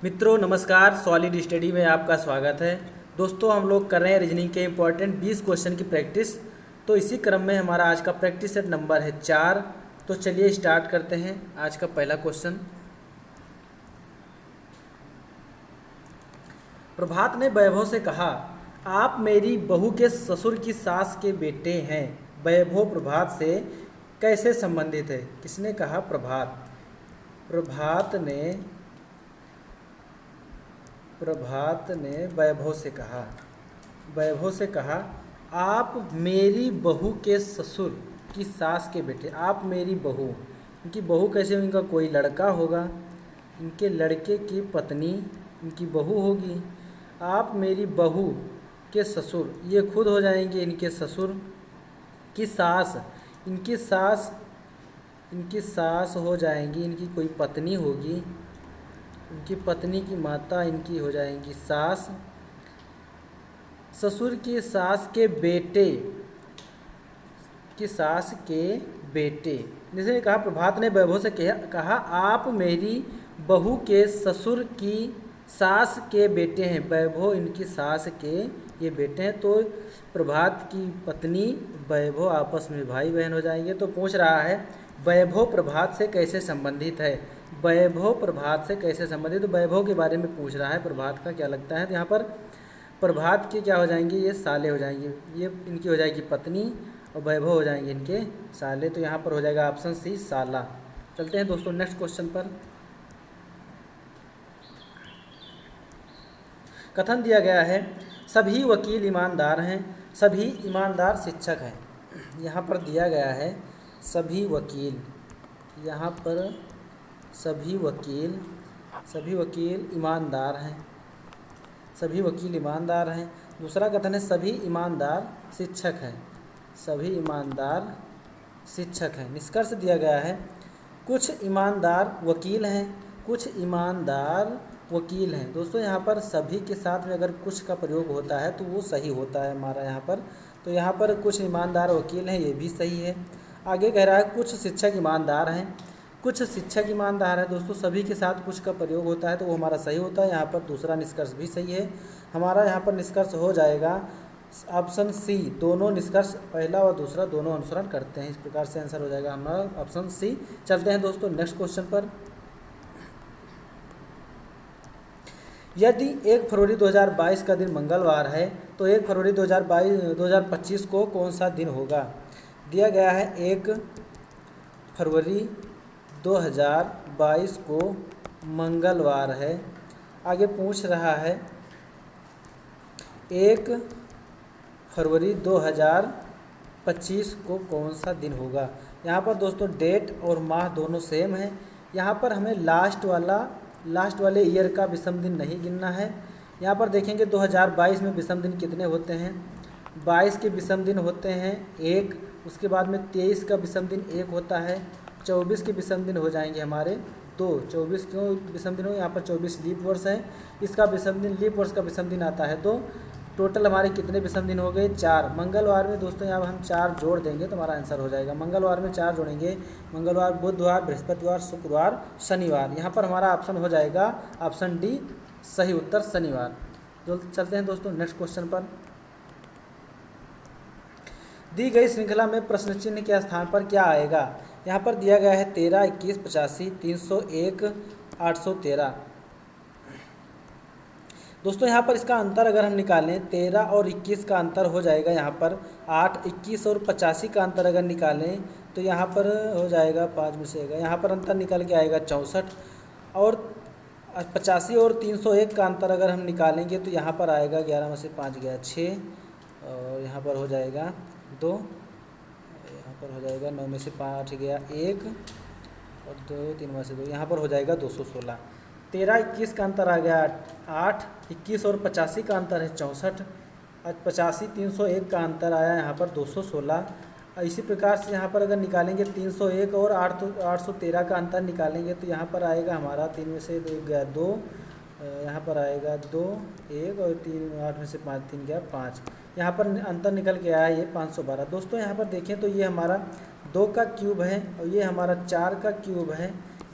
मित्रों नमस्कार, solid study में आपका स्वागत है। दोस्तों हम लोग कर रहे हैं रीजनिंग के इम्पोर्टेंट 20 क्वेश्चन की प्रैक्टिस। तो इसी क्रम में हमारा आज का प्रैक्टिस सेट नंबर है 4। तो चलिए स्टार्ट करते हैं आज का पहला क्वेश्चन। प्रभात ने वैभव से कहा, आप मेरी बहू के ससुर की सास के बेटे हैं। वैभव प्रभात से कैसे संबंधित है? किसने कहा? प्रभात। प्रभात ने वैभव से कहा, आप मेरी बहू के ससुर की सास के बेटे। आप मेरी बहू, इनकी बहू कैसे? इनका कोई लड़का होगा, इनके लड़के की पत्नी इनकी बहू होगी। आप मेरी बहू के ससुर, ये खुद हो जाएंगे इनके ससुर की सास। इनकी सास हो जाएंगी, इनकी कोई पत्नी होगी, इनकी पत्नी की माता इनकी हो जाएंगी सास। ससुर की सास के बेटे, जिसने कहा, प्रभात ने वैभव से कहा, आप मेरी बहू के ससुर की सास के बेटे हैं। वैभव इनकी सास के ये बेटे हैं। तो प्रभात की पत्नी वैभव आपस में भाई बहन हो जाएंगे। तो पूछ रहा है वैभव प्रभात से कैसे संबंधित है। वैभव प्रभात से कैसे संबंधित? तो वैभव के बारे में पूछ रहा है, प्रभात का क्या लगता है। तो यहाँ पर प्रभात के क्या हो जाएंगे? ये साले हो जाएंगे, ये इनकी हो जाएगी पत्नी और वैभव हो जाएंगे इनके साले। तो यहाँ पर हो जाएगा ऑप्शन सी, साला। चलते हैं दोस्तों नेक्स्ट क्वेश्चन पर। कथन दिया गया है, सभी वकील ईमानदार हैं, सभी ईमानदार शिक्षक हैं। यहाँ पर दिया गया है सभी वकील, यहाँ पर सभी वकील ईमानदार हैं, सभी वकील ईमानदार हैं। दूसरा कथन है सभी ईमानदार शिक्षक हैं, सभी ईमानदार शिक्षक हैं। निष्कर्ष दिया गया है कुछ ईमानदार वकील हैं, कुछ ईमानदार वकील हैं। दोस्तों यहाँ पर सभी के साथ में अगर कुछ का प्रयोग होता है तो वो सही होता है हमारा यहाँ पर। तो यहाँ पर कुछ ईमानदार वकील हैं, ये भी सही है। आगे कह रहा है कुछ शिक्षक ईमानदार हैं, कुछ शिक्षक ईमानदार हैं। दोस्तों सभी के साथ कुछ का प्रयोग होता है तो वो हमारा सही होता है। यहाँ पर दूसरा निष्कर्ष भी सही है। हमारा यहाँ पर निष्कर्ष हो जाएगा ऑप्शन सी। दोनों निष्कर्ष, पहला और दूसरा दोनों अनुसरण करते हैं। इस प्रकार से आंसर हो जाएगा हमारा ऑप्शन सी। चलते हैं दोस्तों नेक्स्ट क्वेश्चन पर। यदि 1 फरवरी 2022 का दिन मंगलवार है तो 1 फरवरी 2025 को कौन सा दिन होगा? दिया गया है 1 फरवरी 2022 को मंगलवार है। आगे पूछ रहा है 1 फरवरी 2025 को कौन सा दिन होगा। यहाँ पर दोस्तों डेट और माह दोनों सेम है। यहाँ पर हमें लास्ट वाले ईयर का विषम दिन नहीं गिनना है। यहाँ पर देखेंगे 2022 में विषम दिन कितने होते हैं। 22 के विषम दिन होते हैं 1, उसके बाद में 23 का विषम दिन 1 होता है, 24 के विषम दिन हो जाएंगे हमारे 2। 24 क्यों विषम दिन हो? यहाँ पर 24 लीप वर्ष है, इसका विषम दिन, लीप वर्ष का विषम दिन आता है। तो टोटल हमारे कितने विषम दिन हो गए? 4। मंगलवार में दोस्तों यहाँ हम 4 जोड़ देंगे तो हमारा आंसर हो जाएगा। मंगलवार में 4 जोड़ेंगे, मंगलवार, बुधवार, बृहस्पतिवार, शुक्रवार, शनिवार। यहाँ पर हमारा ऑप्शन हो जाएगा ऑप्शन डी, सही उत्तर शनिवार। जो चलते हैं दोस्तों नेक्स्ट क्वेश्चन पर। दी गई श्रृंखला में प्रश्न चिन्ह के स्थान पर क्या आएगा? यहाँ पर दिया गया है 13, 21, 85, 301, 813। दोस्तों यहाँ पर इसका अंतर अगर हम निकालें, 13 और 21 का अंतर हो जाएगा यहाँ पर 8, 21 और 85 का अंतर अगर निकालें तो यहाँ पर हो जाएगा 5 में से आएगा, यहाँ पर अंतर निकल के आएगा 64। और 85 और 301 का अंतर अगर हम निकालेंगे तो यहाँ पर आएगा 11 में से 5 गया 6, और यहाँ पर हो जाएगा 2, यहाँ पर हो जाएगा 9 में से 5 गया 1, और 2, 3 में से 2, यहाँ पर हो जाएगा 216। 13, 21 का अंतर आ गया 8, 21 और 85 का अंतर है 64, 85, 301 का अंतर आया यहाँ पर 216। इसी प्रकार से यहाँ पर अगर निकालेंगे 301 और 813 का अंतर निकालेंगे तो यहाँ पर आएगा हमारा 3 में से 1 गया 2, यहाँ पर आएगा 2, 1 और 3, 8 में से 5, 3 गया 5। यहाँ पर अंतर निकल के आया ये 512। दोस्तों यहाँ पर देखें तो ये हमारा 2 का क्यूब है, और ये हमारा 4 का क्यूब है,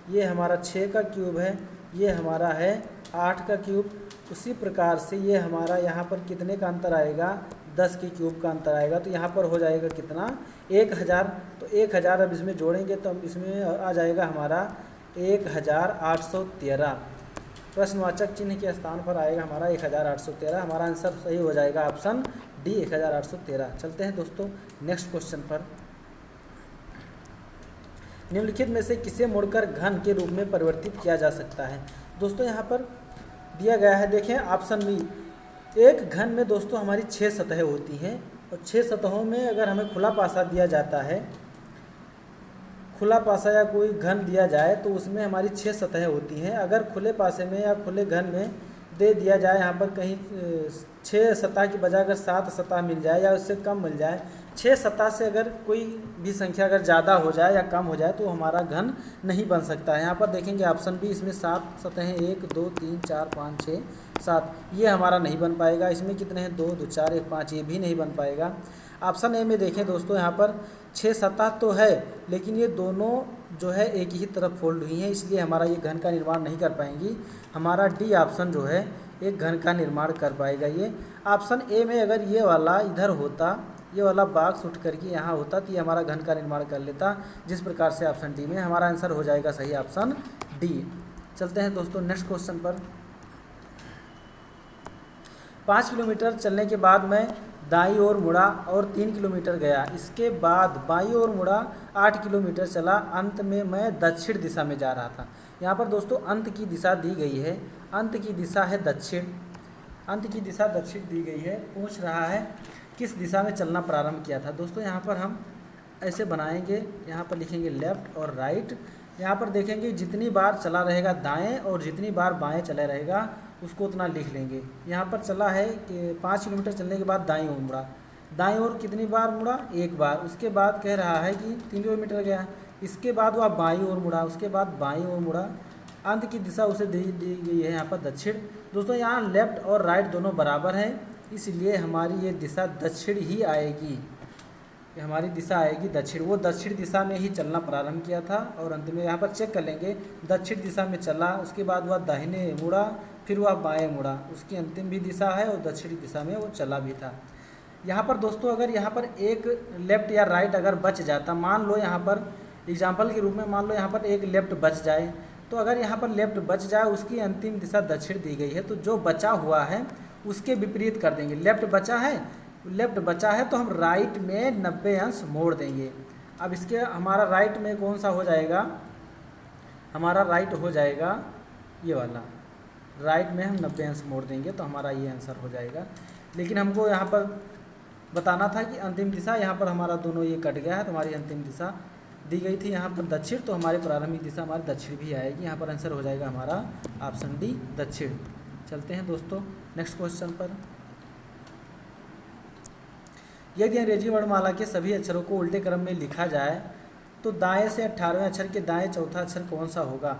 ये हमारा 6 का क्यूब है, ये हमारा है 8 का क्यूब। उसी प्रकार से ये हमारा यहाँ पर कितने का अंतर आएगा, 10 के क्यूब का अंतर आएगा। तो यहाँ पर हो जाएगा कितना, 1000। तो 1000 अब इसमें जोड़ेंगे तो हम इसमें आ जाएगा हमारा 1813। प्रश्नवाचक चिन्ह के स्थान पर आएगा हमारा 1813। हमारा आंसर सही हो जाएगा ऑप्शन डी 1813। चलते हैं दोस्तों नेक्स्ट क्वेश्चन पर। निम्नलिखित में से किसे मोड़कर घन के रूप में परिवर्तित किया जा सकता है। दोस्तों यहाँ पर दिया गया है, देखें ऑप्शन बी। एक घन में दोस्तों हमारी 6 सतहें होती हैं और 6 सतहों में अगर हमें खुला पासा दिया जाता है, खुला पासा या कोई घन दिया जाए तो उसमें हमारी 6 सतहें होती हैं। अगर खुले पासे में या खुले घन में दे दिया जाए, यहाँ पर कहीं 6 सतह की बजाय अगर 7 सतह मिल जाए या उससे कम मिल जाए, 6 सतह से अगर कोई भी संख्या अगर ज़्यादा हो जाए या कम हो जाए तो हमारा घन नहीं बन सकता है। यहाँ पर देखेंगे ऑप्शन बी, इसमें 7 सतहें 1 2 3 4 5 6 7, ये हमारा नहीं बन पाएगा। इसमें कितने हैं, 2 2 4 1 5, ये भी नहीं बन पाएगा। ऑप्शन ए में देखें दोस्तों, यहाँ पर 6 सतह तो है लेकिन ये दोनों जो है एक ही तरफ फोल्ड हुई हैं, इसलिए हमारा ये घन का निर्माण नहीं कर पाएंगी। हमारा डी ऑप्शन जो है एक घन का निर्माण कर पाएगा। ये ऑप्शन ए में अगर ये वाला इधर होता, ये वाला बॉक्स उठ करके यहाँ होता तो ये हमारा घन का निर्माण कर लेता, जिस प्रकार से ऑप्शन डी में। हमारा आंसर हो जाएगा सही ऑप्शन डी। चलते हैं दोस्तों नेक्स्ट क्वेश्चन पर। 5 किलोमीटर चलने के बाद मैं दाईं ओर मुड़ा और 3 किलोमीटर गया। इसके बाद बाईं ओर मुड़ा, 8 किलोमीटर चला। अंत में मैं दक्षिण दिशा में जा रहा था। यहाँ पर दोस्तों अंत की दिशा दी गई है, अंत की दिशा है दक्षिण, अंत की दिशा दक्षिण दी गई है। पूछ रहा है किस दिशा में चलना प्रारंभ किया था। दोस्तों यहाँ पर हम ऐसे बनाएंगे, यहाँ पर लिखेंगे लेफ़्ट और राइट। यहाँ पर देखेंगे जितनी बार चला रहेगा दाएं और जितनी बार बाएं चला रहेगा उसको उतना लिख लेंगे। यहाँ पर चला है कि 5 किलोमीटर चलने के बाद दाईं ओर मुड़ा, दाईं ओर कितनी बार मुड़ा, एक बार। उसके बाद कह रहा है कि 3 किलोमीटर गया, इसके बाद वह बाईं ओर मुड़ा, उसके बाद बाईं ओर मुड़ा। अंत की दिशा उसे दी गई है यहाँ पर दक्षिण। दोस्तों यहाँ लेफ़्ट और राइट दोनों बराबर हैं, इसलिए हमारी ये दिशा दक्षिण ही आएगी, हमारी दिशा आएगी दक्षिण। वो दक्षिण दिशा में ही चलना प्रारंभ किया था और अंत में यहाँ पर चेक कर लेंगे दक्षिण दिशा में चला, उसके बाद वह दाहिने मुड़ा, फिर वह बाएं मुड़ा। उसकी अंतिम भी दिशा है और दक्षिणी दिशा में वो चला भी था। यहाँ पर दोस्तों अगर यहाँ पर एक लेफ़्ट या राइट अगर बच जाता, मान लो यहाँ पर एग्जाम्पल के रूप में मान लो यहाँ पर एक लेफ़्ट बच जाए, तो अगर यहाँ पर लेफ़्ट बच जाए उसकी अंतिम दिशा दक्षिण दी गई है, तो जो बचा हुआ है उसके विपरीत कर देंगे। लेफ़्ट बचा है तो हम राइट में 90 अंश मोड़ देंगे। अब इसके हमारा राइट में कौन सा हो जाएगा, हमारा राइट हो जाएगा ये वाला, राइट में हम 90 अंश मोड़ देंगे तो हमारा ये आंसर हो जाएगा। लेकिन हमको यहाँ पर बताना था कि अंतिम दिशा, यहाँ पर हमारा दोनों ये कट गया है तो हमारी अंतिम दिशा दी गई थी यहाँ पर दक्षिण, तो हमारी प्रारंभिक दिशा हमारी दक्षिण भी आएगी। यहाँ पर आंसर हो जाएगा हमारा ऑप्शन डी दक्षिण। चलते हैं दोस्तों नेक्स्ट क्वेश्चन पर। यदि अंग्रेजी वर्णमाला के सभी अक्षरों को उल्टे क्रम में लिखा जाए तो दाएं से 18वें अक्षर के दाएं चौथा अक्षर कौन सा होगा।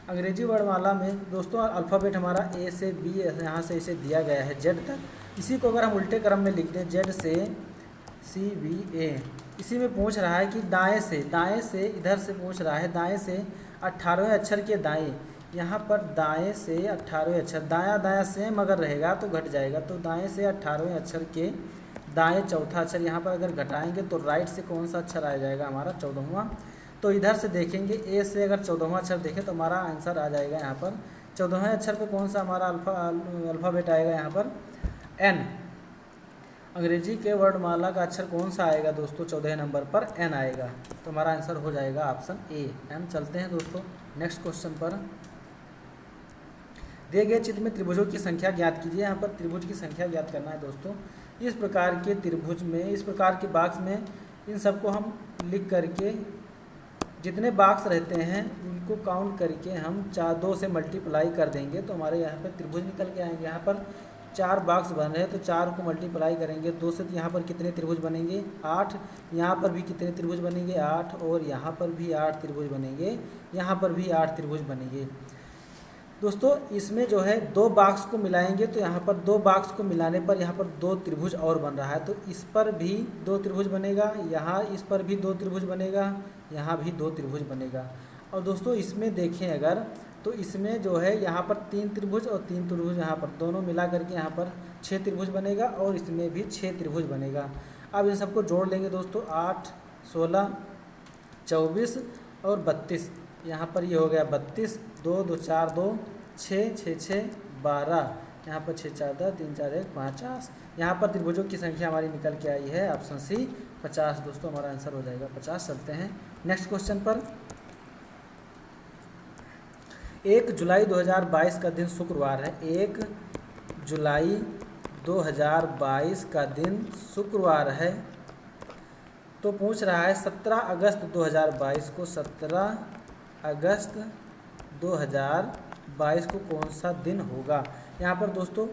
अंग्रेजी वर्णमाला में दोस्तों अल्फ़ाबेट हमारा ए से बी, यहाँ से इसे दिया गया है जेड तक। इसी को अगर हम उल्टे क्रम में लिख दें जेड से सी बी ए, इसी में पूछ रहा है कि दाएं से इधर से पूछ रहा है, दाएं से 18वें अक्षर के दाएं, यहाँ पर दाएं से 18वें अक्षर, दायां सेम अगर रहेगा तो घट जाएगा, तो दाएं से 18वें अक्षर के दाएं चौथा अक्षर, यहाँ पर अगर घटाएंगे तो राइट से कौन सा अक्षर आ जाएगा हमारा 14वां। तो इधर से देखेंगे ए से अगर 14वां अक्षर देखें तो हमारा आंसर आ जाएगा यहाँ पर 14वें अक्षर पे कौन सा हमारा अल्फ़ाबेट आएगा, यहाँ पर एन। अंग्रेजी के वर्णमाला का अक्षर कौन सा आएगा दोस्तों, 14 नंबर पर एन आएगा, तो हमारा आंसर हो जाएगा ऑप्शन ए एन। चलते हैं दोस्तों नेक्स्ट क्वेश्चन पर। दिए गए चित्र में त्रिभुजों की संख्या ज्ञात कीजिए। यहाँ पर त्रिभुज की संख्या ज्ञात करना है दोस्तों। इस प्रकार के त्रिभुज में, इस प्रकार के बॉक्स में इन सबको हम लिख करके जितने बॉक्स रहते हैं उनको काउंट करके हम 2 से मल्टीप्लाई कर देंगे तो हमारे यहाँ पर त्रिभुज निकल के आएंगे। यहाँ पर 4 बॉक्स बन रहे हैं तो 4 को मल्टीप्लाई करेंगे 2 से, तो यहाँ पर कितने त्रिभुज बनेंगे 8, यहाँ पर भी कितने त्रिभुज बनेंगे 8, और यहाँ पर भी 8 त्रिभुज बनेंगे, यहाँ पर भी 8 त्रिभुज बनेंगे। दोस्तों इसमें जो है 2 बॉक्स को मिलाएंगे तो यहाँ पर 2 बॉक्स को मिलाने पर यहाँ पर 2 त्रिभुज और बन रहा है, तो इस पर भी 2 त्रिभुज बनेगा, यहाँ इस पर भी 2 त्रिभुज बनेगा, यहाँ भी 2 त्रिभुज बनेगा। और दोस्तों इसमें देखें अगर तो इसमें जो है यहाँ पर 3 त्रिभुज और 3 त्रिभुज यहाँ पर दोनों मिला करके यहाँ पर 6 त्रिभुज बनेगा और इसमें भी 6 त्रिभुज बनेगा। अब इन सबको जोड़ लेंगे दोस्तों, 8, 16, 24 और 32। यहाँ पर ये हो गया 32, 2, 2, 4, 2, 6, 6, 6, 12, यहाँ पर 6, 4, 10, 3, 4, 1, 50। यहाँ पर त्रिभुजों की संख्या हमारी निकल के आई है ऑप्शन सी 50। दोस्तों हमारा आंसर हो जाएगा 50। चलते हैं नेक्स्ट क्वेश्चन पर। 1 जुलाई 2022 का दिन शुक्रवार है। 1 जुलाई 2022 का दिन शुक्रवार है। तो पूछ रहा है 17 अगस्त 2022 को, 17 अगस्त 2022 को कौन सा दिन होगा। यहाँ पर दोस्तों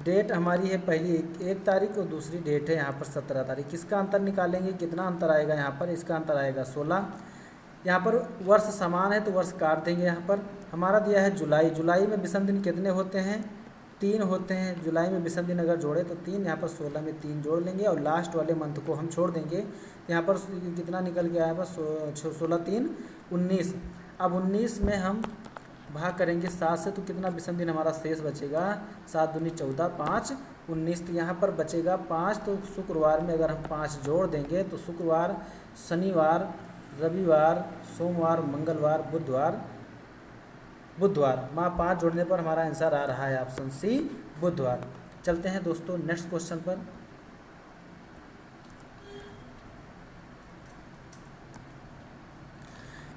डेट हमारी है पहली 1 तारीख और दूसरी डेट है यहाँ पर 17 तारीख। इसका अंतर निकालेंगे, कितना अंतर आएगा यहाँ पर, इसका अंतर आएगा 16। यहाँ पर वर्ष समान है तो वर्ष काट देंगे। यहाँ पर हमारा दिया है जुलाई। जुलाई में विषम दिन कितने होते हैं, 3 होते हैं। जुलाई में विषम दिन अगर जोड़े तो 3, यहाँ पर 16 में 3 जोड़ लेंगे और लास्ट वाले मंथ को हम छोड़ देंगे। यहाँ पर कितना निकल के आया, बस 16, 3, 19। अब 19 में हम भाग करेंगे 7 से तो कितना विषम दिन हमारा शेष बचेगा, 7 दूनी 14, 5, 19। तो यहाँ पर बचेगा 5। तो शुक्रवार में अगर हम 5 जोड़ देंगे तो शुक्रवार, शनिवार, रविवार, सोमवार, मंगलवार, बुधवार 5 जोड़ने पर हमारा आंसर आ रहा है ऑप्शन सी बुधवार। चलते हैं दोस्तों नेक्स्ट क्वेश्चन पर।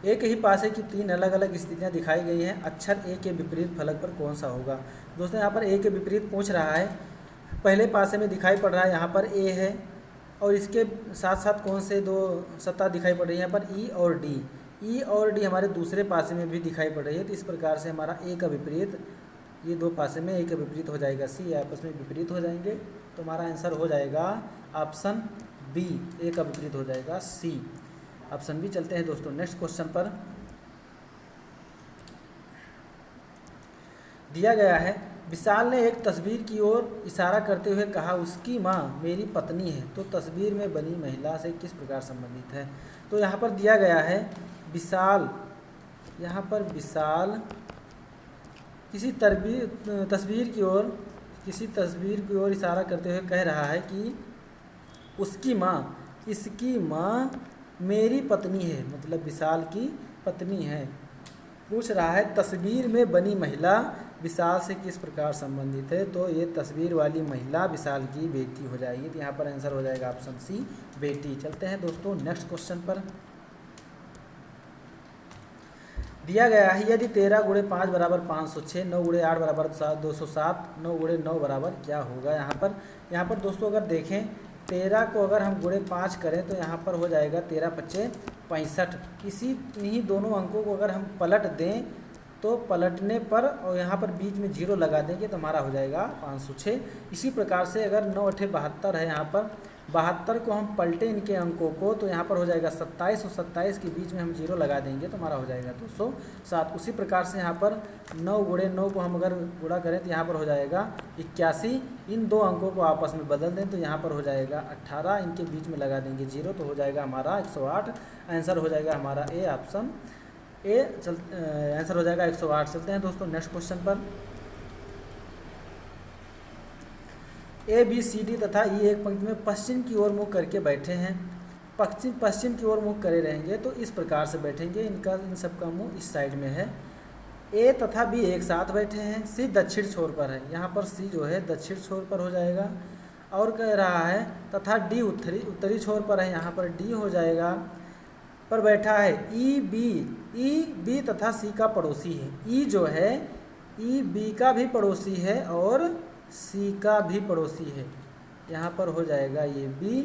एक ही पासे की 3 अलग अलग स्थितियां दिखाई गई हैं। अक्षर ए के विपरीत फलक पर कौन सा होगा। दोस्तों यहाँ पर ए के विपरीत पूछ रहा है। पहले पासे में दिखाई पड़ रहा है यहाँ पर ए है और इसके साथ साथ कौन से 2 सत्ता दिखाई पड़ रही है यहाँ पर, ई और डी। ई और डी हमारे दूसरे पासे में भी दिखाई पड़ रही है। तो इस प्रकार से हमारा ए का विपरीत, ये 2 पासे में ए का विपरीत हो जाएगा सी, आपस में विपरीत हो जाएंगे। तो हमारा आंसर हो जाएगा ऑप्शन बी, ए का विपरीत हो जाएगा सी, ऑप्शन बी। चलते हैं दोस्तों नेक्स्ट क्वेश्चन पर। दिया गया है, विशाल ने एक तस्वीर की ओर इशारा करते हुए कहा, उसकी माँ मेरी पत्नी है। तो तस्वीर में बनी महिला से किस प्रकार संबंधित है। तो यहाँ पर दिया गया है विशाल, यहाँ पर विशाल किसी तस्वीर की ओर इशारा करते हुए कह रहा है कि उसकी माँ, इसकी माँ मेरी पत्नी है, मतलब विशाल की पत्नी है। पूछ रहा है तस्वीर में बनी महिला विशाल से किस प्रकार संबंधित है। तो ये तस्वीर वाली महिला विशाल की बेटी हो जाएगी। तो यहाँ पर आंसर हो जाएगा ऑप्शन सी बेटी। चलते हैं दोस्तों नेक्स्ट क्वेश्चन पर। दिया गया है, यदि 13 गुणे 5 बराबर 506, 9 गुणे 8 बराबर 207, 9 गुणे 9 बराबर क्या होगा। यहाँ पर दोस्तों अगर देखें 13 को अगर हम गुणे 5 करें तो यहाँ पर हो जाएगा 13 पच्चे 65। इन्हीं दोनों अंकों को अगर हम पलट दें तो पलटने पर और यहाँ पर बीच में 0 लगा देंगे तो हमारा हो जाएगा 506। इसी प्रकार से अगर 9 8 72 है, यहाँ पर 72 को हम पलटे इनके अंकों को तो यहाँ पर हो जाएगा 27 और 27 के बीच में हम 0 लगा देंगे तो हमारा हो जाएगा 207। उसी प्रकार से यहाँ पर 9 गुणे 9 को हम अगर गुणा करें तो यहाँ पर हो जाएगा 81। इन 2 अंकों को आपस में बदल दें तो यहाँ पर हो जाएगा 18, इनके बीच में लगा देंगे 0 तो हो जाएगा हमारा 108। आंसर हो जाएगा हमारा ए, ऑप्शन ए। आंसर हो जाएगा 108। चलते हैं दोस्तों नेक्स्ट क्वेश्चन पर। ए बी सी डी तथा ई एक पंक्ति में पश्चिम की ओर मुख करके बैठे हैं। पश्चिम की ओर मुख करे रहेंगे तो इस प्रकार से बैठेंगे। इन सब का मुंह इस साइड में है। ए तथा बी एक साथ बैठे हैं। सी दक्षिण छोर पर है, यहाँ पर सी जो है दक्षिण छोर पर हो जाएगा। और कह रहा है तथा डी उत्तरी छोर पर है, यहाँ पर डी हो जाएगा। पर बैठा है ई बी तथा सी का पड़ोसी है। ई जो है ई बी का भी पड़ोसी है और सी का भी पड़ोसी है। यहाँ पर हो जाएगा ये बी,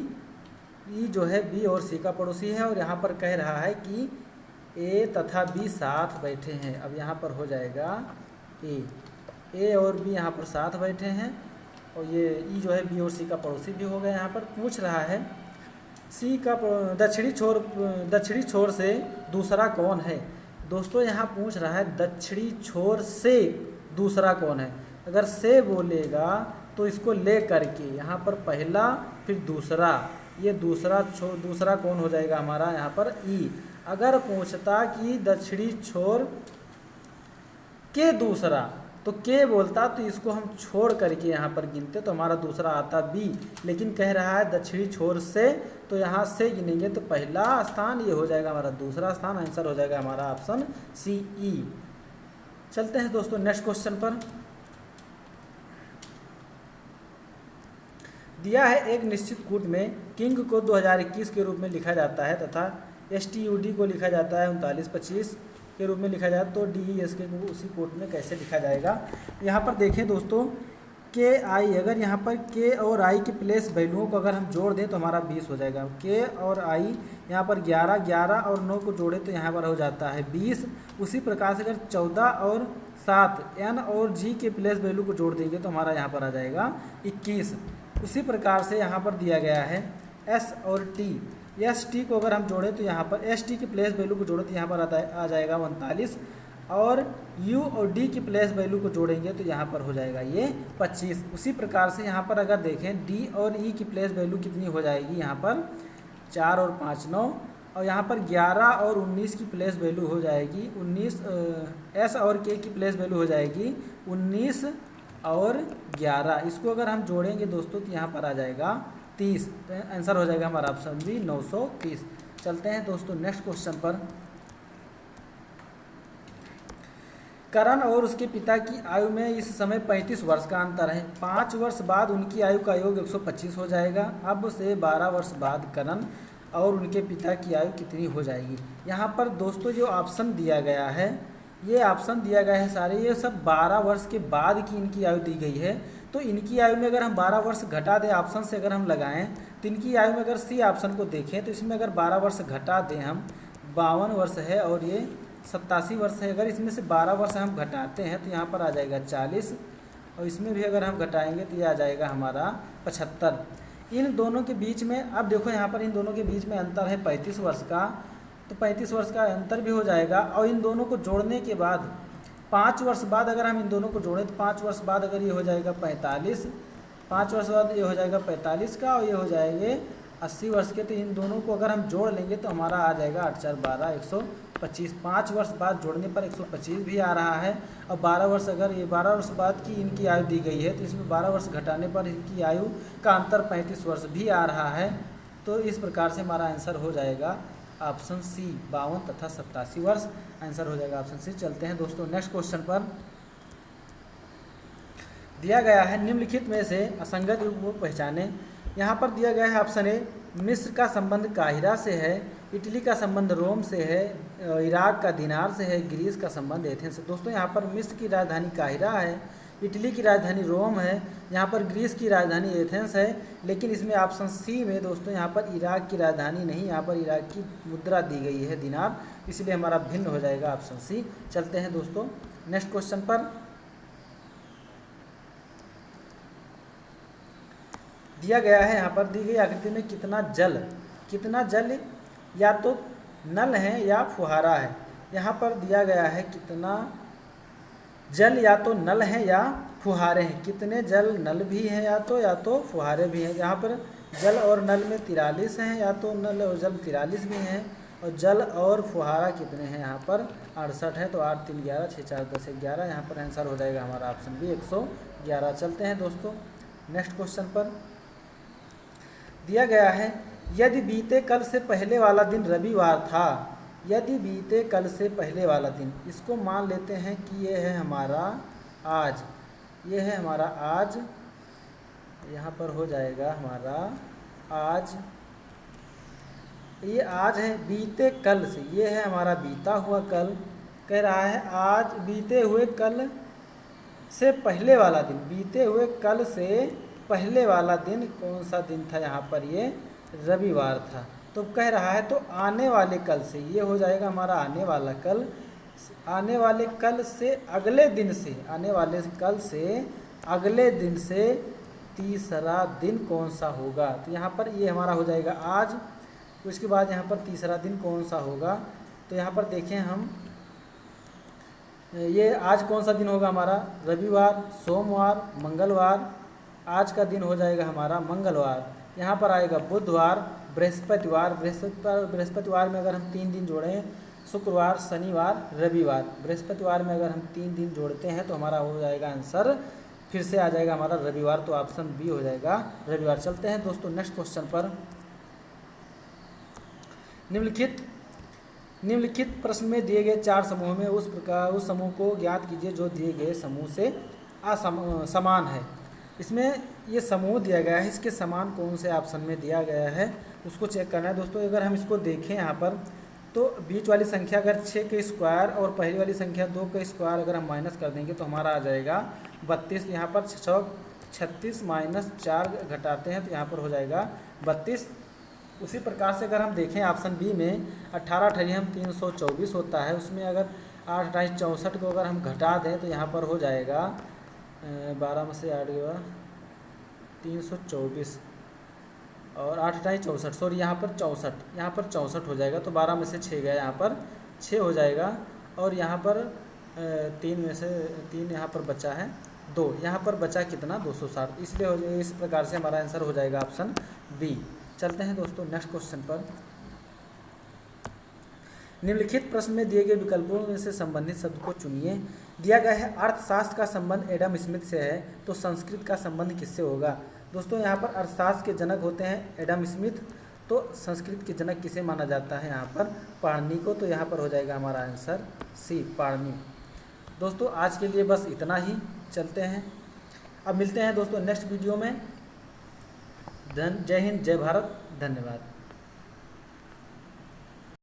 ई जो है बी और सी का पड़ोसी है। और यहाँ पर कह रहा है कि ए तथा बी साथ बैठे हैं। अब यहाँ पर हो जाएगा ए और बी यहाँ पर साथ बैठे हैं और ये ई जो है बी और सी का पड़ोसी भी हो गया। यहाँ पर पूछ रहा है सी का दक्षिणी छोर से दूसरा कौन है। दोस्तों यहाँ पूछ रहा है दक्षिणी छोर से दूसरा कौन है। अगर से बोलेगा तो इसको ले करके यहाँ पर पहला फिर दूसरा, ये दूसरा कौन हो जाएगा हमारा यहाँ पर ई। अगर पूछता कि दक्षिणी छोर के दूसरा, तो के बोलता तो इसको हम छोड़ करके यहाँ पर गिनते तो हमारा दूसरा आता बी, लेकिन कह रहा है दक्षिणी छोर से, तो यहाँ से गिनेंगे तो पहला स्थान ये हो जाएगा हमारा दूसरा स्थान, आंसर हो जाएगा हमारा ऑप्शन सी ई। चलते हैं दोस्तों नेक्स्ट क्वेश्चन पर। दिया है एक निश्चित कूट में किंग को 2021 के रूप में लिखा जाता है तथा STUD को लिखा जाता है 3925 के रूप में लिखा जाए, तो DESK को उसी कोट में कैसे लिखा जाएगा। यहाँ पर देखें दोस्तों के आई, अगर यहाँ पर के और आई के प्लेस वैल्यूओं को अगर हम जोड़ दें तो हमारा 20 हो जाएगा। के और आई यहाँ पर 11, 11 और 9 को जोड़े तो यहाँ पर हो जाता है 20। उसी प्रकार से अगर 14 और 7 N और G के प्लेस वैल्यू को जोड़ देंगे तो हमारा यहाँ पर आ जाएगा 21। उसी प्रकार से यहाँ पर दिया गया है S और T, ST को अगर हम जोड़ें तो यहाँ पर ST की प्लेस वैल्यू को जोड़ें तो यहाँ पर आ जाएगा 39, और U और D की प्लेस वैल्यू को जोड़ेंगे तो यहाँ पर हो जाएगा ये 25। उसी प्रकार से यहाँ पर अगर देखें D और E की प्लेस वैल्यू कितनी हो जाएगी, यहाँ पर 4 और 5 9, और यहाँ पर 11 और 19 की प्लेस वैल्यू हो जाएगी 19, S और K की प्लेस वैल्यू हो जाएगी 19 और 11। इसको अगर हम जोड़ेंगे दोस्तों तो यहाँ पर आ जाएगा 30, तो आंसर हो जाएगा हमारा ऑप्शन बी 930। चलते हैं दोस्तों नेक्स्ट क्वेश्चन पर। करण और उसके पिता की आयु में इस समय 35 वर्ष का अंतर है। 5 वर्ष बाद उनकी आयु का योग 125 हो जाएगा। अब से 12 वर्ष बाद करण और उनके पिता की आयु कितनी हो जाएगी। यहाँ पर दोस्तों जो ऑप्शन दिया गया है, ये ऑप्शन दिया गया है सारे, ये सब 12 वर्ष के बाद की इनकी आयु दी गई है। तो इनकी आयु में अगर हम 12 वर्ष घटा दें, ऑप्शन से अगर हम लगाएं तो इनकी आयु में अगर सी ऑप्शन को देखें तो इसमें अगर 12 वर्ष घटा दें हम, 52 वर्ष है और ये 87 वर्ष है। अगर इसमें से 12 वर्ष हम घटाते हैं तो यहाँ पर आ जाएगा 40, और इसमें भी अगर हम घटाएंगे तो ये आ जाएगा हमारा 75। इन दोनों के बीच में अब देखो यहाँ पर इन दोनों के बीच में अंतर है 35 वर्ष का, तो 35 वर्ष का अंतर भी हो जाएगा। और इन दोनों को जोड़ने के बाद 5 वर्ष बाद अगर हम इन दोनों को जोड़ें तो 5 वर्ष बाद अगर ये हो जाएगा 45, 5 वर्ष बाद ये हो जाएगा 45 का, और ये हो जाएंगे 80 वर्ष के। तो इन दोनों को अगर हम जोड़ लेंगे तो हमारा आ जाएगा 8 4 12 125। 5 वर्ष बाद जोड़ने पर 125 भी आ रहा है। और 12 वर्ष अगर ये 12 वर्ष बाद की इनकी आयु दी गई है तो इसमें 12 वर्ष घटाने पर इनकी आयु का अंतर 35 वर्ष भी आ रहा है। तो इस प्रकार से हमारा आंसर हो जाएगा ऑप्शन सी 52 तथा 87 वर्ष, आंसर हो जाएगा ऑप्शन सी। चलते हैं दोस्तों नेक्स्ट क्वेश्चन पर। दिया गया है निम्नलिखित में से असंगत रूप को पहचाने। यहाँ पर दिया गया है ऑप्शन ए, मिस्र का संबंध काहिरा से है, इटली का संबंध रोम से है, इराक का दिनार से है, ग्रीस का संबंध एथेंस से। दोस्तों यहाँ पर मिस्र की राजधानी काहिरा है, इटली की राजधानी रोम है, यहाँ पर ग्रीस की राजधानी एथेंस है। लेकिन इसमें ऑप्शन सी में दोस्तों यहाँ पर इराक की राजधानी नहीं, यहाँ पर इराक की मुद्रा दी गई है दिनार, इसलिए हमारा भिन्न हो जाएगा ऑप्शन सी। चलते हैं दोस्तों नेक्स्ट क्वेश्चन पर। दिया गया है यहाँ पर दी गई आकृति में कितना जल या तो नल है या फुहारा है। यहाँ पर दिया गया है कितना जल या तो नल है या फुहारे हैं। कितने जल नल भी हैं या तो फुहारे भी हैं। यहाँ पर जल और नल में 43 हैं, या तो नल और जल 43 भी हैं, और जल और फुहारा कितने हैं यहाँ पर 68 है। तो 8 3 11 6 4 10 11, यहाँ पर आंसर हो जाएगा हमारा ऑप्शन बी 111। चलते हैं दोस्तों नेक्स्ट क्वेश्चन पर। दिया गया है यदि बीते कल से पहले वाला दिन रविवार था, यदि बीते कल से पहले वाला दिन, इसको मान लेते हैं कि ये है हमारा आज, ये है हमारा आज, यहाँ पर हो जाएगा हमारा आज, ये आज है बीते कल से, ये है हमारा बीता हुआ कल। कह रहा है आज बीते हुए कल से पहले वाला दिन, बीते हुए कल से पहले वाला दिन कौन सा दिन था, यहाँ पर ये रविवार था। तो कह रहा है तो आने वाले कल से, ये हो जाएगा हमारा आने वाला कल, आने वाले कल से अगले दिन से, आने वाले कल से अगले दिन से तीसरा दिन कौन सा होगा। तो यहाँ पर ये हमारा हो जाएगा आज, उसके बाद यहाँ पर तीसरा दिन कौन सा होगा। तो यहाँ पर देखें हम, ये आज कौन सा दिन होगा हमारा, रविवार, सोमवार, मंगलवार, आज का दिन हो जाएगा हमारा मंगलवार। यहाँ पर आएगा बुधवार, बृहस्पतिवार, बृहस्पतिवार में अगर हम 3 दिन जोड़ें शुक्रवार, शनिवार, रविवार। बृहस्पतिवार में अगर हम 3 दिन जोड़ते हैं तो हमारा हो जाएगा आंसर फिर से आ जाएगा हमारा रविवार, तो ऑप्शन बी हो जाएगा रविवार। चलते हैं दोस्तों नेक्स्ट क्वेश्चन पर। निम्नलिखित प्रश्न में दिए गए 4 समूहों में उस समूह को ज्ञात कीजिए जो दिए गए समूह से समान है। इसमें ये समूह दिया गया है, इसके समान कौन से ऑप्शन में दिया गया है उसको चेक करना है दोस्तों। अगर हम इसको देखें यहाँ पर तो बीच वाली संख्या अगर 6 के स्क्वायर और पहली वाली संख्या 2 के स्क्वायर अगर हम माइनस कर देंगे तो हमारा आ जाएगा 32। यहाँ पर 36 माइनस 4 घटाते हैं तो यहाँ पर हो जाएगा 32। उसी प्रकार से अगर हम देखें ऑप्शन बी में 18 अठरी हम 324 होता है, उसमें अगर 8 28 64 को अगर हम घटा दें तो यहाँ पर हो जाएगा 12 में से 8 गया 324 और 8 28 64, सॉरी यहाँ पर 64 हो जाएगा, तो 12 में से 6 गया, यहाँ पर 6 हो जाएगा। और यहाँ पर 3 में से 3 यहाँ पर बचा है 2, यहाँ पर बचा कितना 260, इसलिए हो जाएगा। इस प्रकार से हमारा आंसर हो जाएगा ऑप्शन बी। चलते हैं दोस्तों नेक्स्ट क्वेश्चन पर। निम्नलिखित प्रश्न में दिए गए विकल्पों में से संबंधित शब्द को चुनिए। दिया गया है अर्थशास्त्र का संबंध एडम स्मिथ से है, तो संस्कृत का संबंध किससे होगा। दोस्तों यहाँ पर अर्थशास्त्र के जनक होते हैं एडम स्मिथ, तो संस्कृत के जनक किसे माना जाता है यहाँ पर पाणिनि को, तो यहाँ पर हो जाएगा हमारा आंसर सी पाणिनि। दोस्तों आज के लिए बस इतना ही, चलते हैं अब मिलते हैं दोस्तों नेक्स्ट वीडियो में। जय हिंद, जय भारत, धन्यवाद।